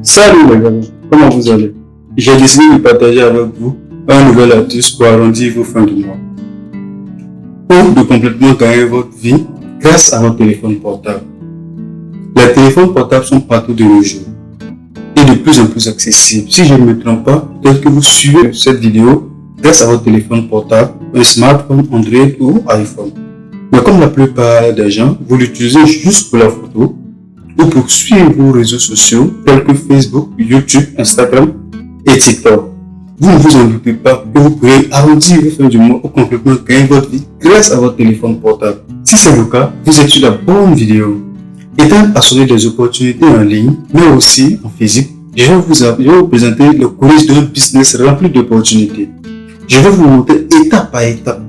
Salut les gars, comment vous allez? J'ai décidé de partager avec vous un nouvel astuce pour arrondir vos fins de mois ou de complètement gagner votre vie grâce à votre téléphone portable. Les téléphones portables sont partout de nos jours et de plus en plus accessibles. Si je ne me trompe pas, peut-être que vous suivez cette vidéo grâce à votre téléphone portable, un smartphone, Android ou iPhone. Mais comme la plupart des gens, vous l'utilisez juste pour la photo ou pour suivre vos réseaux sociaux tels que Facebook, YouTube, Instagram et TikTok. Vous ne vous en doutez pas que vous pourrez arrondir vos fins du mois ou complètement gagner votre vie grâce à votre téléphone portable. Si c'est le cas, vous êtes sur la bonne vidéo. Étant passionné des opportunités en ligne, mais aussi en physique, je vais vous présenter le coulisses d'un business rempli d'opportunités. Je vais vous montrer étape par étape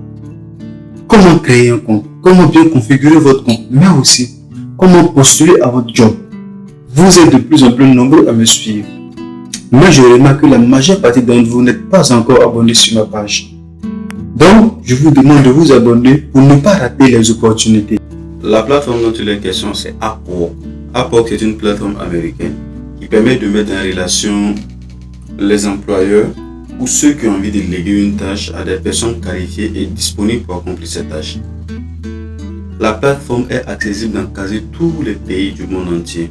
comment créer un compte, comment bien configurer votre compte, mais aussi comment postuler à votre job. Vous êtes de plus en plus nombreux à me suivre, mais je remarque que la majeure partie d'entre vous n'êtes pas encore abonnés sur ma page. Donc, je vous demande de vous abonner pour ne pas rater les opportunités. La plateforme dont il est question, c'est Upwork. Upwork est une plateforme américaine qui permet de mettre en relation les employeurs ou ceux qui ont envie de léguer une tâche à des personnes qualifiées et disponibles pour accomplir cette tâche. La plateforme est accessible dans quasi tous les pays du monde entier.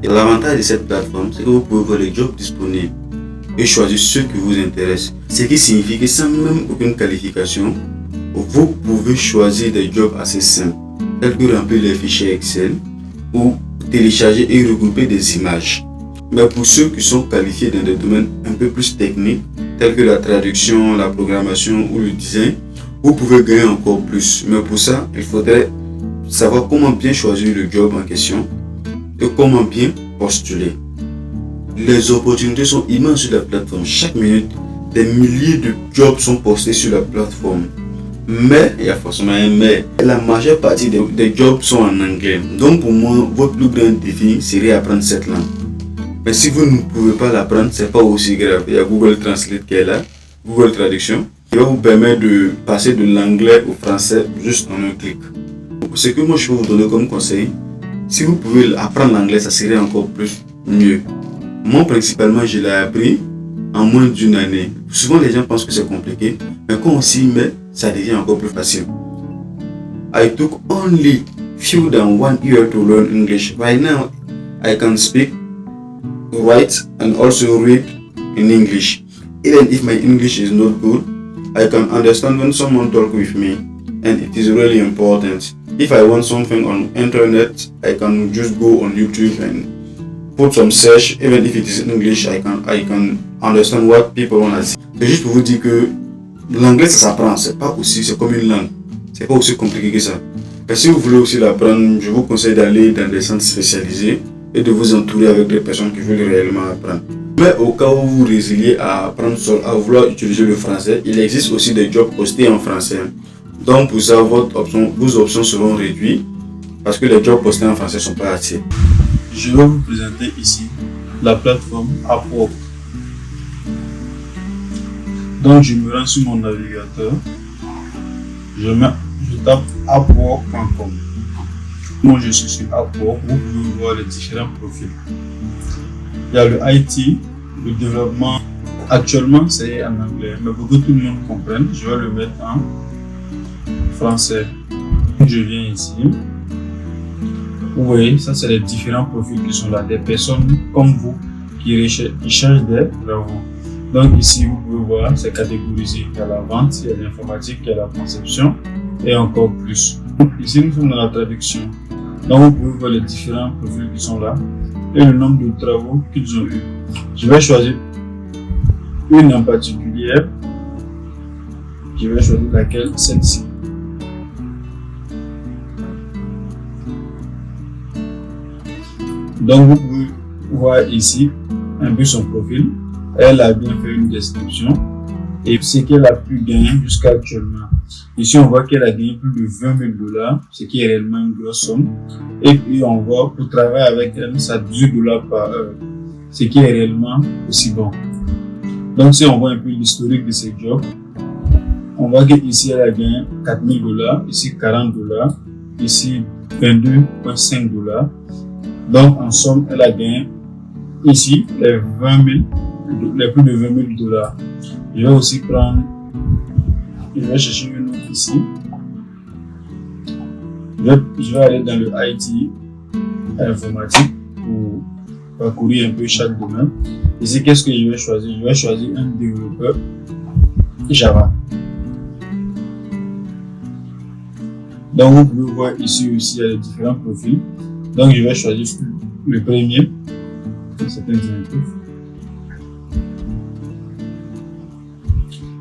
Et l'avantage de cette plateforme, c'est que vous pouvez voir les jobs disponibles et choisir ceux qui vous intéressent. Ce qui signifie que sans même aucune qualification, vous pouvez choisir des jobs assez simples, tels que remplir les fichiers Excel ou télécharger et regrouper des images. Mais pour ceux qui sont qualifiés dans des domaines un peu plus techniques, tels que la traduction, la programmation ou le design, vous pouvez gagner encore plus. Mais pour ça, il faudrait savoir comment bien choisir le job en question et comment bien postuler. Les opportunités sont immenses sur la plateforme. Chaque minute, des milliers de jobs sont postés sur la plateforme. Mais, il y a forcément un mais, la majeure partie des jobs sont en anglais. Donc pour moi, votre plus grand défi serait apprendre cette langue. Mais si vous ne pouvez pas l'apprendre, c'est pas aussi grave. Il y a Google Translate qui est là, Google Traduction, qui va vous permettre de passer de l'anglais au français juste en un clic. Ce que moi je peux vous donner comme conseil, si vous pouvez apprendre l'anglais, ça serait encore plus mieux. Moi principalement, je l'ai appris en moins d'une année. Souvent les gens pensent que c'est compliqué, mais quand on s'y met, ça devient encore plus facile. I took only few than 1 year to learn English. Right now, I can speak, write and also read in English. Even if my English is not good, I can understand when someone talks with me, and it is really important. If I want something on internet, I can just go on YouTube and put some search. Even if it is in English, I can understand what people want to say. C'est juste pour vous dire que l'anglais ça s'apprend, c'est comme une langue, c'est pas aussi compliqué que ça. Et si vous voulez aussi l'apprendre, je vous conseille d'aller dans des centres spécialisés et de vous entourer avec des personnes qui veulent réellement apprendre. Mais au cas où vous résiliez à apprendre seul, à vouloir utiliser le français, il existe aussi des jobs postés en français. Donc pour ça, vos options seront réduites parce que les jobs postés en français ne sont pas attirés. Je vais vous présenter ici la plateforme Upwork. Donc je me rends sur mon navigateur, je tape upwork.com. Moi je suis sur Upwork, vous pouvez voir les différents profils. Il y a le IT, le développement. Actuellement c'est en anglais, mais pour que tout le monde comprenne, je vais le mettre en français. Je viens ici. Vous voyez, ça c'est les différents profils qui sont là, des personnes comme vous qui cherchent des travaux. Donc ici vous pouvez voir, c'est catégorisé. Il y a la vente, il y a l'informatique, il y a la conception et encore plus. Ici nous sommes dans la traduction. Donc vous pouvez voir les différents profils qui sont là et le nombre de travaux qu'ils ont eu. Je vais choisir une en particulier. Je vais choisir laquelle, celle-ci. Donc vous pouvez voir ici un peu son profil. Elle a bien fait une description et ce qu'elle a pu gagner jusqu'à actuellement. Ici on voit qu'elle a gagné plus de 20 000 $, ce qui est réellement une grosse somme. Et puis on voit pour travailler avec elle, ça 18 $ par heure, ce qui est réellement aussi bon. Donc si on voit un peu l'historique de ces jobs, on voit qu'ici elle a gagné 4 000 $, ici 40 $, ici 22,5 $. Donc en somme elle a gagné ici, les 20 000, les plus de 20 000 dollars. Je vais aussi prendre, je vais chercher une autre ici. Je vais aller dans le IT informatique pour parcourir un peu chaque domaine. Ici, qu'est-ce que je vais choisir? Je vais choisir un développeur Java. Donc, vous pouvez voir ici aussi, il y a les différents profils. Donc, je vais choisir le premier. Certains directifs.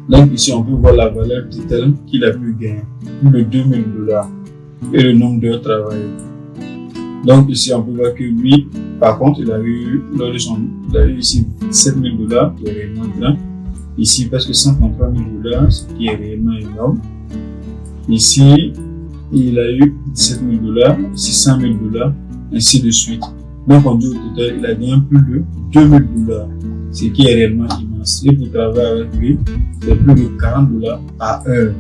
Donc, ici, on peut voir la valeur totale qu'il a pu gagner. Plus de 2 000 dollars. Et le nombre d'heures travaillées. Donc, ici, on peut voir que lui, par contre, il a eu ici 7 000 dollars, qui est réellement grand. Ici, presque 133 000 dollars, ce qui est réellement énorme. Ici, il a eu 17 000 dollars, ici 100 000 dollars, ainsi de suite. Donc, on dit au total, il a gagné plus de 2 000 dollars, ce qui est réellement immense. Et pour travailler avec lui, c'est plus de 40 dollars par heure.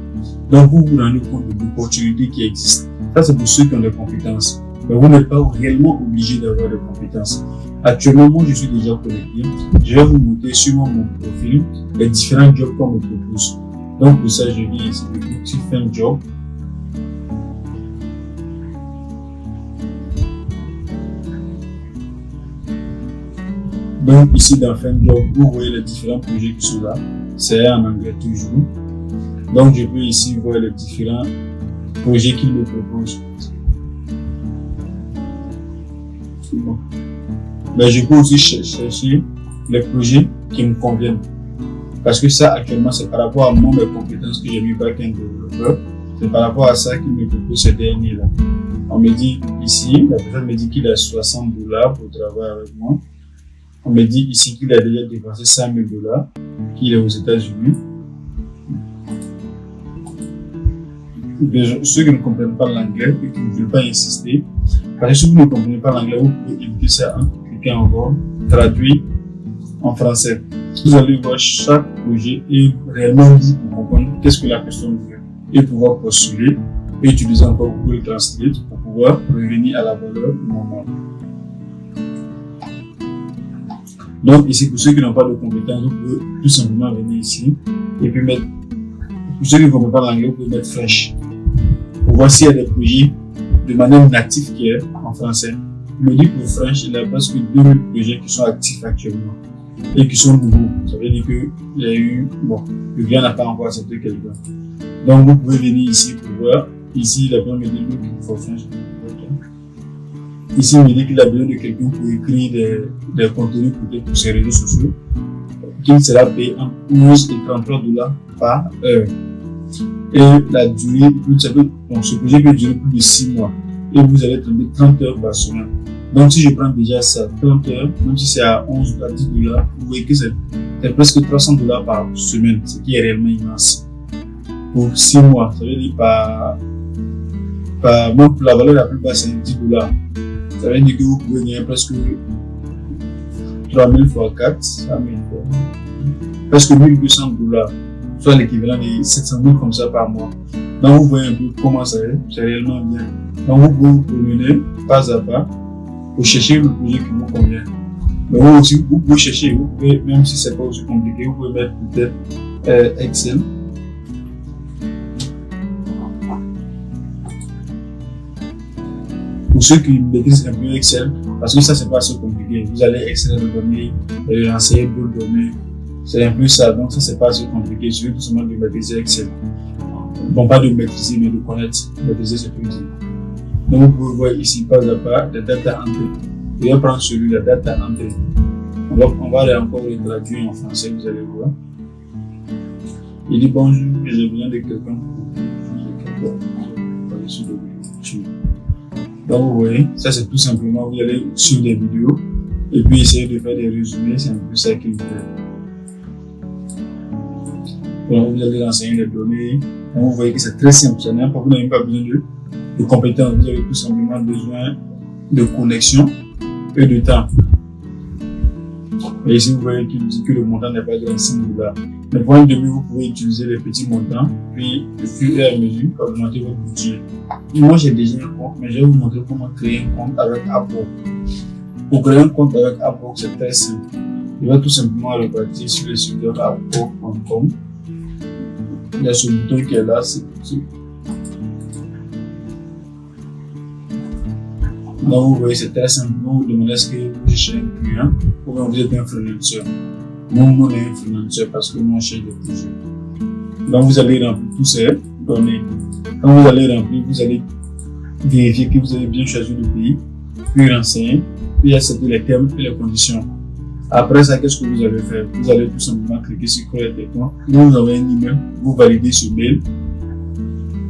Donc, vous vous rendez compte de l'opportunité qui existe. Ça, c'est pour ceux qui ont des compétences. Mais vous n'êtes pas réellement obligé d'avoir des compétences. Actuellement, moi, je suis déjà connecté. Je vais vous montrer sur mon profil les différents jobs qu'on me propose. Donc, pour ça, je viens ici de l'outil Find Job. Donc, ici, dans Find Job, vous voyez les différents projets qui sont là. C'est en anglais toujours. Donc, je peux ici voir les différents projets qu'il me propose. Bon. Mais je peux aussi chercher les projets qui me conviennent. Parce que ça, actuellement, c'est par rapport à moi, mes compétences que j'ai mis pas qu'un développeur. C'est par rapport à ça qu'il me propose ces derniers-là. On me dit ici, la personne me dit qu'il a 60 dollars pour travailler avec moi. On me dit ici qu'il a déjà dépensé 5 000 dollars, qu'il est aux États-Unis. Ceux qui ne comprennent pas l'anglais et qui ne veulent pas insister, parce que si vous ne comprenez pas l'anglais, vous pouvez éviter ça en cliquant encore, traduit en français. Vous allez voir chaque projet et réellement vous comprendre qu'est-ce que la personne veut et pouvoir postuler et utiliser encore Google Translate pour pouvoir revenir à la valeur normale. Donc ici, pour ceux qui n'ont pas de compétences, vous pouvez tout simplement venir ici et puis mettre, pour ceux qui ne comprennent pas l'anglais, vous pouvez mettre fresh pour voir s'il y a des projets de manière native qui est en français. Le dit pour French, il y a presque 2000 projets qui sont actifs actuellement et qui sont nouveaux. Ça veut dire qu'il y a eu, bon, le client n'a pas encore accepté quelqu'un. Donc vous pouvez venir ici pour voir. Ici, il a besoin de quelqu'un pour French. Ici, il me dit qu'il a besoin de quelqu'un pour écrire des contenus peut-être pour ses réseaux sociaux, qu'il sera payé en 11 et 33 dollars par heure. Et la durée, ce projet peut durer plus de 6 mois. Et vous allez tomber 30 heures par semaine. Donc, si je prends déjà ça, 30 heures, même si c'est à 11 à 10 dollars, vous voyez que c'est presque 300 dollars par semaine, ce qui est réellement immense. Pour 6 mois, ça veut dire même pour la valeur la plus basse, c'est 10 dollars. Ça veut dire que vous pouvez gagner presque 3000 fois 4, 5000 fois, presque 1200 dollars, soit l'équivalent de 700 000 comme ça par mois. Donc vous voyez un peu comment ça est, c'est réellement bien. Donc vous pouvez vous promener pas à pas pour chercher le projet qui vous convient. Mais vous aussi, vous pouvez chercher, vous pouvez, même si c'est pas aussi compliqué, vous pouvez mettre peut-être Excel. Pour ceux qui maîtrisent un peu Excel, parce que ça c'est pas assez compliqué. Vous allez extraire les données, renseigner d'autres données. C'est un peu ça, donc ça c'est pas assez compliqué. Il suffit tout simplement de maîtriser Excel. Bon, pas de maîtriser, mais de connaître. Maîtriser, c'est plus dire. Donc vous pouvez voir ici, pas à pas, la data entry. Je vais prendre celui-là, data entry. On va aller encore le traduire en français, vous allez voir. Il dit bonjour, j'ai besoin de quelqu'un pour donc vous voyez, ça c'est tout simplement, vous allez sur des vidéos et puis essayer de faire des résumés, c'est un peu ça qu'il fait. Donc vous allez renseigner les données, donc vous voyez que c'est très simple, vous n'avez même pas besoin de compétences, vous avez tout simplement besoin de connexion et de temps. Et ici vous voyez qu'il dit que le montant n'est pas de 5 dollars. Mais pour un demi, vous pouvez utiliser les petits montants, puis au fur et à mesure, augmenter votre budget. Moi j'ai déjà un compte, mais je vais vous montrer comment créer un compte avec Upwork. Pour créer un compte avec Upwork, c'est très simple. Il va tout simplement repartir sur le site upwork.com. Il y a ce bouton qui est là, donc vous voyez, c'est très simple. Vous demandez est-ce que vous cherchez un client ou bien vous êtes un freelancer. Nous, on est un freelancer parce que nous, on cherche des projets. Donc vous allez remplir tous ces données. Quand vous allez remplir, vous allez vérifier que vous avez bien choisi le pays, puis renseigner, puis accepter les termes et les conditions. Après ça, qu'est-ce que vous allez faire? Vous allez tout simplement cliquer sur créer des comptes. Vous avez un email, vous validez ce mail.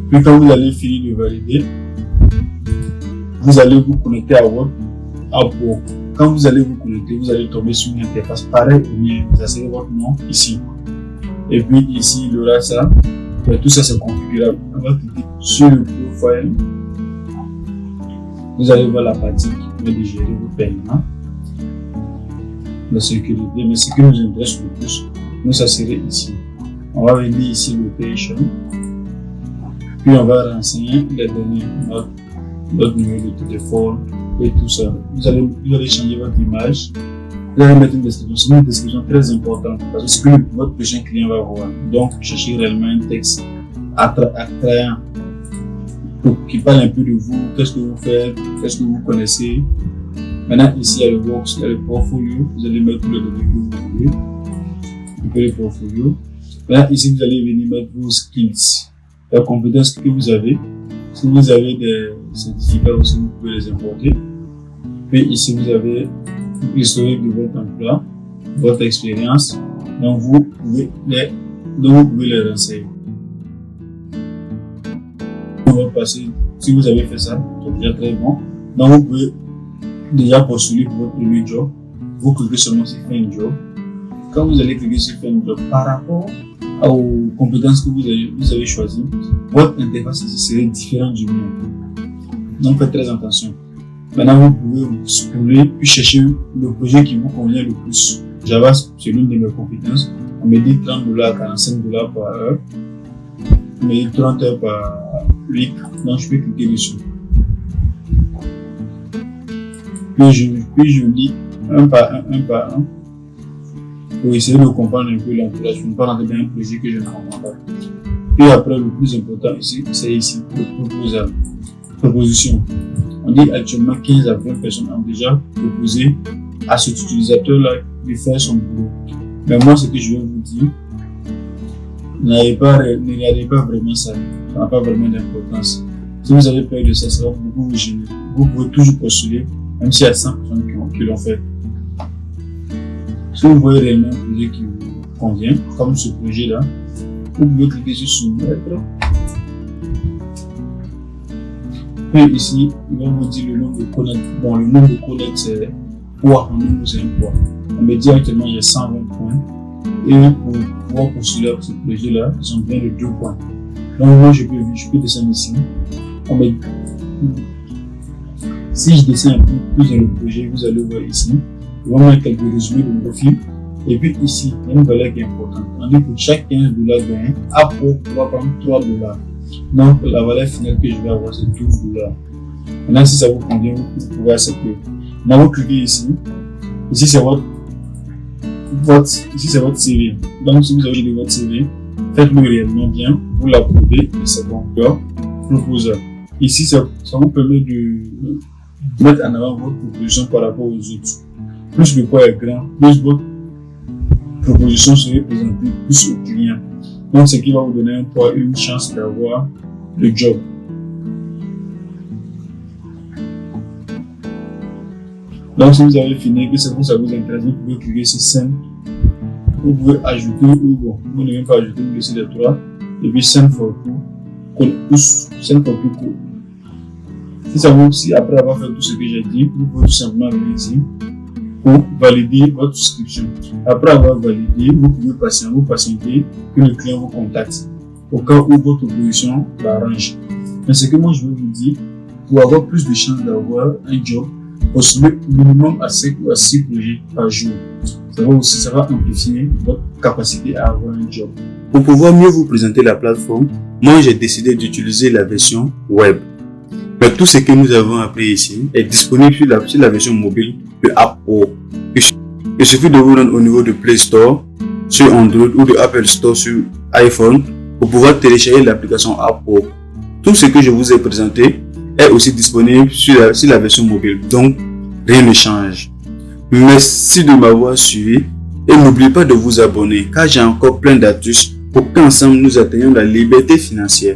Puis quand vous allez finir de valider, vous allez vous connecter à votre Upwork. Quand vous allez vous connecter, vous allez tomber sur une interface pareille au mien. Vous insérez votre nom ici. Et puis ici, il y aura ça. Et tout ça, c'est configurable. On va cliquer sur le profile. Vous allez voir la partie qui permet de gérer vos paiements. La sécurité, mais ce qui nous intéresse le plus, nous, ça serait ici. On va venir ici, location. Puis on va renseigner les données, notre numéro de téléphone et tout ça. Vous allez changer votre image. Vous allez mettre une description. C'est une description très importante parce que c'est ce que votre prochain client va voir. Donc, cherchez réellement un texte attrayant qui parle un peu de vous, qu'est-ce que vous faites, qu'est-ce que vous connaissez. Maintenant, ici, il y a le box, il y a le portfolio. Vous allez mettre tous les données que vous voulez. Un peu le portfolio. Maintenant, ici, vous allez venir mettre vos skills, les compétences que vous avez. Si vous avez des certificats aussi, vous pouvez les importer. Puis ici, vous avez l'historique de votre emploi, votre expérience. Donc, vous pouvez les renseigner. On va passer, si vous avez fait ça, c'est déjà très bon. Donc, vous pouvez déjà postuler pour votre premier job. Vous cliquez seulement sur Find Job. Quand vous allez cliquer sur Find Job, par rapport aux compétences que vous avez choisies, votre interface ici serait différente du mien. Donc faites très attention. Maintenant, vous pouvez vous scroller puis chercher le projet qui vous convient le plus. Java, c'est l'une de mes compétences. On me dit $30 à $45 par heure. On me dit 30 heures par week. Donc je peux cliquer dessus. Puis je lis un par un. Pour essayer de comprendre un peu l'entourage. Je ne parle pas dans un projet que je ne comprends pas. Puis après, le plus important ici, c'est ici, le proposition. On dit actuellement 15 à 20 personnes ont déjà proposé à cet utilisateur-là de faire son boulot. Mais moi, ce que je vais vous dire, ne regardez pas vraiment ça. Ça n'a pas vraiment d'importance. Si vous avez peur de ça, ça va beaucoup vous gêner. Vous pouvez toujours postuler, même s'il y a 100 personnes qui l'ont fait. Si vous voyez réellement un projet qui vous convient, comme ce projet-là, vous pouvez cliquer sur soumettre. Puis ici, il va vous dire le nombre de connects. Bon, le nombre de connects, c'est poids. En nombre, c'est un poids. On me dit actuellement, j'ai 120 points. Et pour pouvoir postuler ce projet-là, ils ont besoin de 2 points. Donc, moi, je peux descendre ici. Si je descends un peu plus dans le projet, vous allez voir ici. Ils vont mettre quelques résumés de mon profil. Et puis ici, il y a une valeur qui est importante. On dit pour chaque $15 gagné, Upwork va prendre $3. Donc la valeur finale que je vais avoir, c'est $12. Maintenant, si ça vous convient, vous pouvez accepter. Maintenant, vous cliquez ici. Ici, c'est votre CV. Donc, si vous avez votre CV, faites-le réellement bien, vous l'approuvez et c'est bon. Proposal. Ici, ça vous permet de mettre en avant votre proposition par rapport aux autres. Plus le poids est grand, plus votre proposition serait présentée plus au client. Donc, ce qui va vous donner un poids et une chance d'avoir le job. Donc, si vous avez fini, que ça vous intéresse, vous pouvez cliquer sur Send. Vous pouvez ajouter, ou bon, vous ne même pas ajouter, vous laissez les 3. Et puis Send for Send for People. Si après avoir fait tout ce que j'ai dit, vous pouvez tout simplement venir ici pour valider votre souscription. Après avoir validé, vous pouvez patienter que le client vous contacte au cas où votre position l'arrange. Mais ce que moi je veux vous dire, pour avoir plus de chances d'avoir un job, postulez minimum à 5 ou à 6 projets par jour. Ça va amplifier votre capacité à avoir un job. Pour pouvoir mieux vous présenter la plateforme, moi j'ai décidé d'utiliser la version web. Mais tout ce que nous avons appris ici est disponible sur la version mobile de AppWorks. Il suffit de vous rendre au niveau de Play Store sur Android ou de Apple Store sur iPhone pour pouvoir télécharger l'application AppWorks. Tout ce que je vous ai présenté est aussi disponible sur la version mobile, donc rien ne change. Merci de m'avoir suivi et n'oubliez pas de vous abonner car j'ai encore plein d'astuces pour qu'ensemble nous atteignions la liberté financière.